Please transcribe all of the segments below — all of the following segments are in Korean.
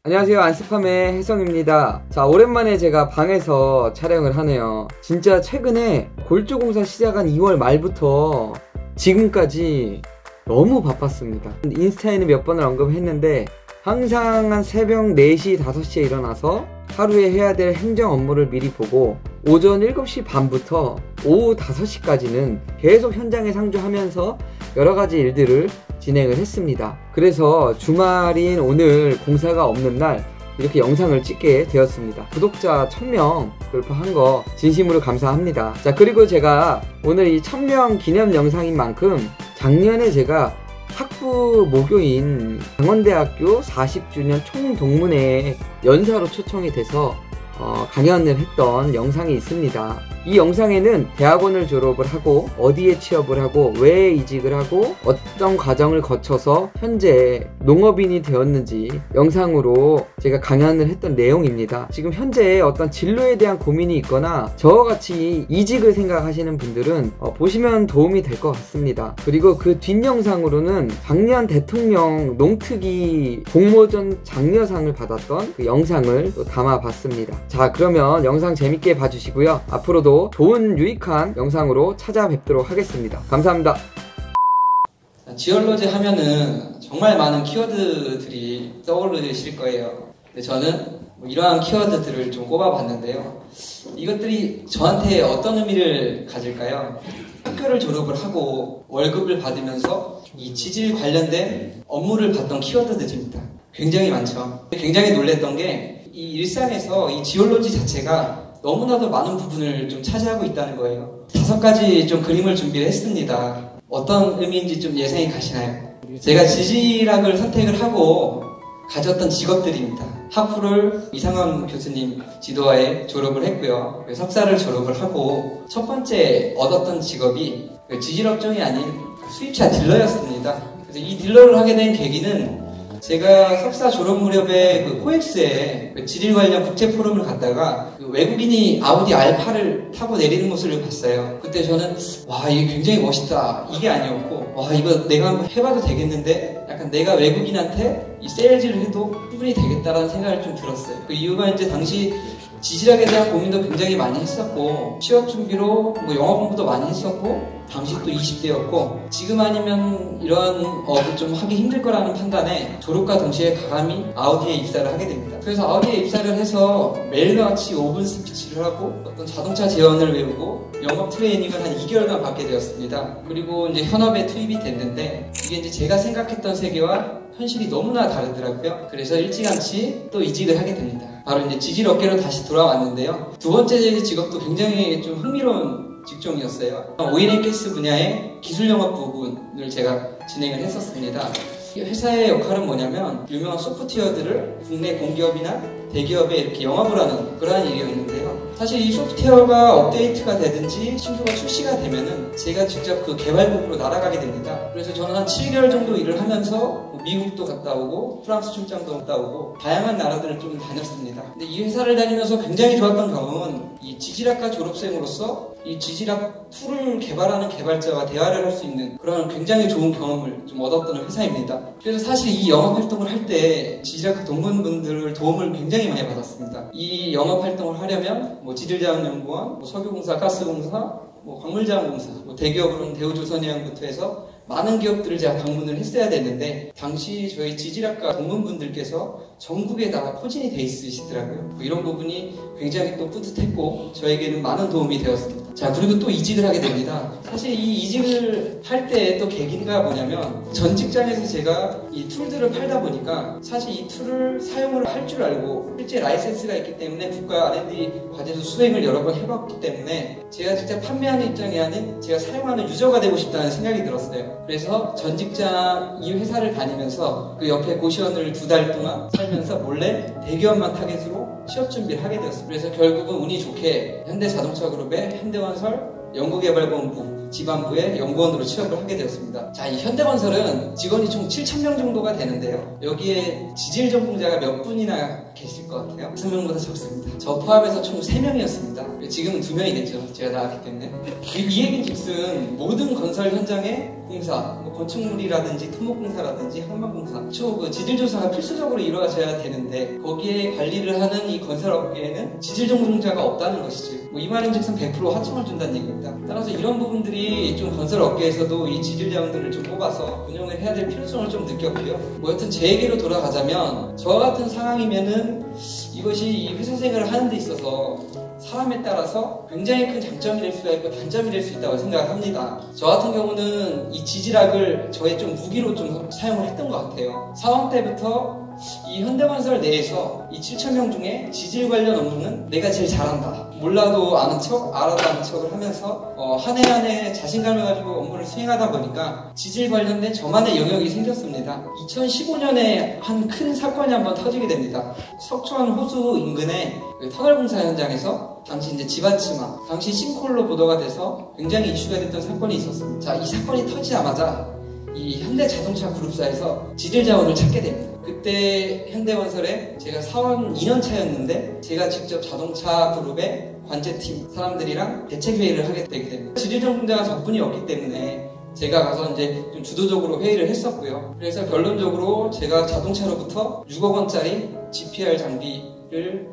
안녕하세요, 안스팜의 혜성입니다. 자, 오랜만에 제가 방에서 촬영을 하네요. 진짜 최근에 골조공사 시작한 2월 말부터 지금까지 너무 바빴습니다. 인스타에는 몇 번을 언급했는데 항상 한 새벽 4시, 5시에 일어나서 하루에 해야 될 행정 업무를 미리 보고 오전 7시 반부터 오후 5시까지는 계속 현장에 상주하면서 여러가지 일들을 진행을 했습니다. 그래서 주말인 오늘 공사가 없는 날 이렇게 영상을 찍게 되었습니다. 구독자 1000명 돌파한 거 진심으로 감사합니다. 자, 그리고 제가 오늘 이 1000명 기념 영상인 만큼 작년에 제가 학부 모교인 강원대학교 40주년 총동문회에 연사로 초청이 돼서 강연을 했던 영상이 있습니다. 이 영상에는 대학원을 졸업을 하고 어디에 취업을 하고 왜 이직을 하고 어떤 과정을 거쳐서 현재 농업인이 되었는지 영상으로 제가 강연을 했던 내용입니다. 지금 현재 어떤 진로에 대한 고민이 있거나 저와 같이 이직을 생각하시는 분들은 보시면 도움이 될 것 같습니다. 그리고 그 뒷영상으로는 작년 대통령 농특위 공모전 장려상을 받았던 그 영상을 또 담아봤습니다. 자, 그러면 영상 재밌게 봐주시고요. 앞으로도 좋은 유익한 영상으로 찾아뵙도록 하겠습니다. 감사합니다. 지얼로제 하면은 정말 많은 키워드들이 떠오르실 거예요. 근데 저는 이러한 키워드들을 좀 꼽아봤는데요. 이것들이 저한테 어떤 의미를 가질까요? 학교를 졸업을 하고 월급을 받으면서 이 지질 관련된 업무를 봤던 키워드들입니다. 굉장히 많죠. 굉장히 놀랬던 게 이 일상에서 이 지올로지 자체가 너무나도 많은 부분을 좀 차지하고 있다는 거예요. 5가지 좀 그림을 준비를 했습니다. 어떤 의미인지 좀 예상이 가시나요? 제가 지질학을 선택을 하고 가졌던 직업들입니다. 학부를 이상원 교수님 지도하에 졸업을 했고요. 석사를 졸업을 하고 첫 번째 얻었던 직업이 지질업종이 아닌 수입차 딜러였습니다. 그래서 이 딜러를 하게 된 계기는 제가 석사 졸업 무렵에 그 코엑스에 지질 관련 국제 포럼을 갔다가 그 외국인이 아우디 R8을 타고 내리는 모습을 봤어요. 그때 저는 와, 이게 굉장히 멋있다, 이게 아니었고, 와, 이거 내가 한번 해봐도 되겠는데, 약간 내가 외국인한테 이 세일즈를 해도 충분히 되겠다라는 생각을 좀 들었어요. 그 이유가 이제 당시 지질학에 대한 고민도 굉장히 많이 했었고, 취업 준비로 영어 공부도 많이 했었고, 당시 또 20대였고, 지금 아니면 이러한 업을 좀 하기 힘들 거라는 판단에 졸업과 동시에 가감히 아우디에 입사를 하게 됩니다. 그래서 아우디에 입사를 해서 매일같이 5분 스피치를 하고 어떤 자동차 제어를 외우고 영업 트레이닝을 한 2개월간 받게 되었습니다. 그리고 이제 현업에 투입이 됐는데 이게 이제 제가 생각했던 세계와 현실이 너무나 다르더라고요. 그래서 일찌감치 또 이직을 하게 됩니다. 바로 이제 지질 업계로 다시 돌아왔는데요. 두 번째 직업도 굉장히 좀 흥미로운 직종이었어요. 오일앤가스 분야의 기술 영업 부분을 제가 진행을 했었습니다. 회사의 역할은 뭐냐면 유명한 소프트웨어들을 국내 공기업이나 대기업에 이렇게 영업을 하는 그러한 일이었는데요. 사실 이 소프트웨어가 업데이트가 되든지 신규가 출시가 되면은 제가 직접 그 개발국으로 날아가게 됩니다. 그래서 저는 한 7개월 정도 일을 하면서 미국도 갔다 오고 프랑스 출장도 갔다 오고 다양한 나라들을 좀 다녔습니다. 근데 이 회사를 다니면서 굉장히 좋았던 경험은 이 지질학과 졸업생으로서 이 지질학 툴을 개발하는 개발자와 대화를 할 수 있는 그런 굉장히 좋은 경험을 좀 얻었던 회사입니다. 그래서 사실 이 영업 활동을 할 때 지질학 동문분들 도움을 굉장히 많이 받았습니다. 이 영업 활동을 하려면 지질자원연구원, 석유공사, 가스공사, 광물자원공사, 대기업으로는 대우조선해양부터 해서 많은 기업들을 제가 방문을 했어야 됐는데 당시 저희 지질학과 동문분들께서 전국에 다 포진이 돼 있으시더라고요. 이런 부분이 굉장히 또 뿌듯했고 저에게는 많은 도움이 되었습니다. 자, 그리고 또 이직을 하게 됩니다. 사실 이 이직을 할 때 또 계기가 뭐냐면 전 직장에서 제가 이 툴들을 팔다 보니까 사실 이 툴을 사용을 할 줄 알고 실제 라이센스가 있기 때문에 국가 R&D 과제도 수행을 여러 번 해봤기 때문에 제가 직접 판매하는 입장이 아닌 제가 사용하는 유저가 되고 싶다는 생각이 들었어요. 그래서 전 직장 이 회사를 다니면서 그 옆에 고시원을 2달 동안 살면서 몰래 대기업만 타겟으로 취업 준비를 하게 되었습니다. 그래서 결국은 운이 좋게 현대자동차그룹의 현대건설, 연구개발본부 지반부의 연구원으로 취업을 하게 되었습니다. 자, 이 현대건설은 직원이 총 7,000명 정도가 되는데요. 여기에 지질 전공자가 몇 분이나 계실 것 같아요? 3명보다 적습니다. 저 포함해서 총 3명이었습니다. 지금은 2명이겠죠. 제가 나왔기 때문에. 이 얘기즉슨 모든 건설 현장의 공사, 건축물이라든지 토목공사라든지 항만공사, 그 지질조사가 필수적으로 이루어져야 되는데 거기에 관리를 하는 이 건설업계에는 지질 전공자가 없다는 것이죠. 이 말인즉슨 100% 하청을 준다는 얘기입니다. 따라서 이런 부분들이 좀 건설업계에서도 이 지질 자원들을 좀 뽑아서 운영을 해야 될 필요성을 좀 느꼈고요. 여튼 제 얘기로 돌아가자면 저 같은 상황이면은 이것이 이 회사 생활을 하는 데 있어서 사람에 따라서 굉장히 큰 장점이 될 수가 있고 단점이 될 수 있다고 생각을 합니다. 저 같은 경우는 이 지질학을 저의 좀 무기로 좀 사용을 했던 것 같아요. 사원 때부터 이 현대건설 내에서 이 7,000명 중에 지질 관련 업무는 내가 제일 잘한다. 몰라도 아는 척, 알아도 아는 척을 하면서 한 해 한 해 자신감을 가지고 업무를 수행하다 보니까 지질 관련된 저만의 영역이 생겼습니다. 2015년에 한 큰 사건이 한번 터지게 됩니다. 석촌 호수 인근의 터널 공사 현장에서 당시 이제 지바치마, 당시 싱크홀로 보도가 돼서 굉장히 이슈가 됐던 사건이 있었습니다. 자, 이 사건이 터지자마자 이 현대자동차 그룹사에서 지질 자원을 찾게 됩니다. 그때 현대건설에 제가 사원 2년 차였는데 제가 직접 자동차 그룹의 관제팀 사람들이랑 대책회의를 하게 되게 됩니다. 지질 전공자가 적분이 없기 때문에 제가 가서 이제 좀 주도적으로 회의를 했었고요. 그래서 결론적으로 제가 자동차로부터 6억 원짜리 GPR 장비를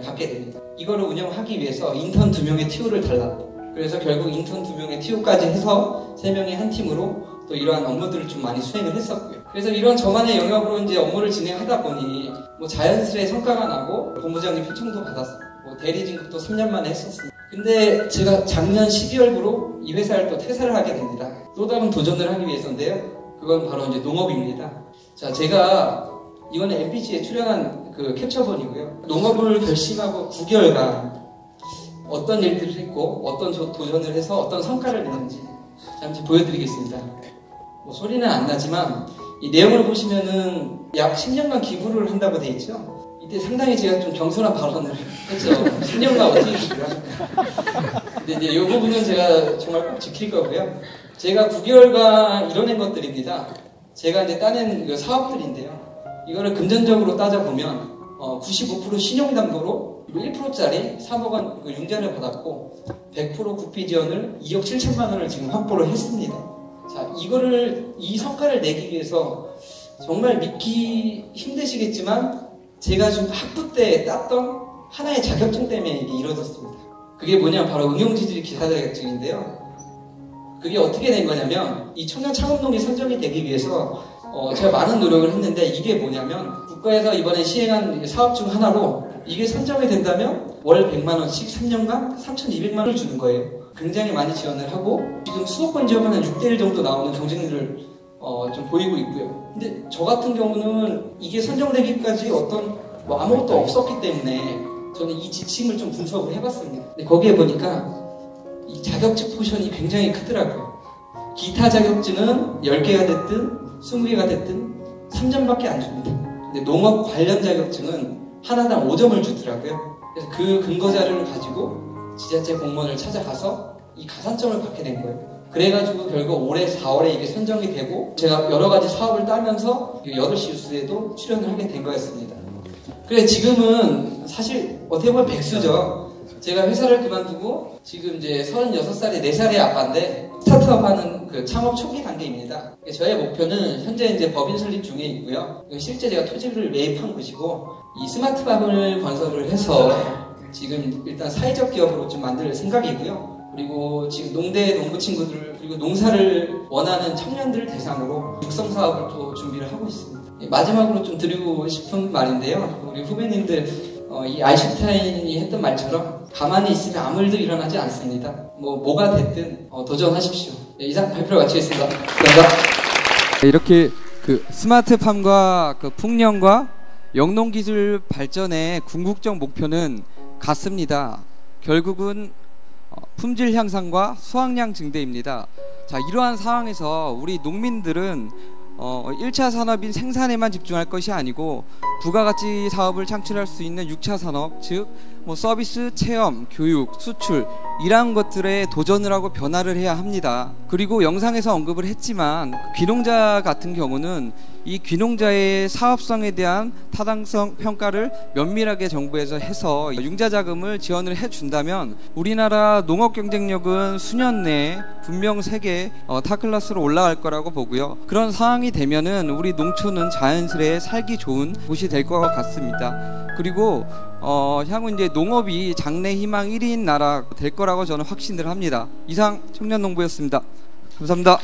받게 됩니다. 이거를 운영하기 위해서 인턴 2명의 TO를 달랐고, 그래서 결국 인턴 2명의 TO까지 해서 3명이 한 팀으로 또 이러한 업무들을 좀 많이 수행을 했었고요. 그래서 이런 저만의 영역으로 이제 업무를 진행하다 보니 자연스레 성과가 나고 본부장님 표창도 받았어요. 대리 진급도 3년 만에 했었습니다. 근데 제가 작년 12월부로 이 회사를 또 퇴사를 하게 됩니다. 또 다른 도전을 하기 위해서인데요. 그건 바로 이제 농업입니다. 자, 제가 이번에 MBC에 출연한 그 캡처본이고요. 농업을 결심하고 9개월간 어떤 일들을 했고 어떤 도전을 해서 어떤 성과를 내는지 잠시 보여드리겠습니다. 소리는 안 나지만 이 내용을 보시면은 약 10년간 기부를 한다고 돼 있죠. 이때 상당히 제가 좀 겸손한 발언을 했죠. 10년간 어떻게 기부를 합니까? 근데 이제 이 부분은 제가 정말 꼭 지킬 거고요. 제가 9개월간 이뤄낸 것들입니다. 제가 이제 따낸 사업들인데요. 이거를 금전적으로 따져보면 95% 신용담보로 1%짜리 3억 원 융자를 받았고 100% 국비 지원을 2억 7천만 원을 지금 확보를 했습니다. 자, 이 성과를 내기 위해서 정말 믿기 힘드시겠지만 제가 지금 학부 때 땄던 하나의 자격증 때문에 이게 이루어졌습니다. 그게 뭐냐면 바로 응용지질 기사 자격증인데요. 그게 어떻게 된 거냐면 이 청년 창업농이 선정이 되기 위해서 제가 많은 노력을 했는데 이게 뭐냐면 국가에서 이번에 시행한 사업 중 하나로 이게 선정이 된다면 월 100만 원씩 3년간 3,200만 원을 주는 거예요. 굉장히 많이 지원을 하고 지금 수도권 지역은 한 6대1 정도 나오는 경쟁률을 좀 보이고 있고요. 근데 저 같은 경우는 이게 선정되기까지 아무것도 없었기 때문에 저는 이 지침을 좀 분석을 해봤습니다. 근데 거기에 보니까 이 자격증 포션이 굉장히 크더라고요. 기타 자격증은 10개가 됐든 20개가 됐든 3점밖에 안 줍니다. 근데 농업 관련 자격증은 하나당 5점을 주더라고요. 그래서 그 근거 자료를 가지고 지자체 공무원을 찾아가서 이 가산점을 받게 된 거예요. 그래가지고 결국 올해 4월에 이게 선정이 되고 제가 여러 가지 사업을 따면서 8시 뉴스에도 출연을 하게 된 거였습니다. 그래 지금은 사실 어떻게 보면 백수죠. 제가 회사를 그만두고 지금 이제 36살에 4살의 아빠인데 스타트업 하는 그 창업 초기 단계입니다. 저의 목표는 현재 이제 법인 설립 중에 있고요. 실제 제가 토지를 매입한 곳이고 이 스마트팜을 건설을 해서 지금 일단 사회적 기업으로 좀 만들 생각이고요. 그리고 지금 농대 농부 친구들 그리고 농사를 원하는 청년들 대상으로 육성 사업을 또 준비를 하고 있습니다. 마지막으로 좀 드리고 싶은 말인데요. 우리 후배님들 이 아인슈타인이 했던 말처럼 가만히 있으면 아무 일도 일어나지 않습니다. 뭐가 됐든 도전하십시오. 이상 발표를 마치겠습니다. 감사합니다. 이렇게 그 스마트팜과 그 풍년과 영농기술 발전의 궁극적 목표는 같습니다. 결국은 품질 향상과 수확량 증대입니다. 자, 이러한 상황에서 우리 농민들은 1차 산업인 생산에만 집중할 것이 아니고 부가가치 사업을 창출할 수 있는 6차 산업, 즉 뭐 서비스, 체험, 교육, 수출 이러한 것들에 도전을 하고 변화를 해야 합니다. 그리고 영상에서 언급을 했지만 귀농자 같은 경우는 이 귀농자의 사업성에 대한 타당성 평가를 면밀하게 정부에서 해서 융자 자금을 지원을 해준다면 우리나라 농업 경쟁력은 수년 내에 분명 세계 탑클래스로 올라갈 거라고 보고요. 그런 상황이 되면은 우리 농촌은 자연스레 살기 좋은 곳이 될 것 같습니다. 그리고 향후 이제 농업이 장래 희망 1위인 나라 될 거라고 저는 확신을 합니다. 이상 청년농부였습니다. 감사합니다.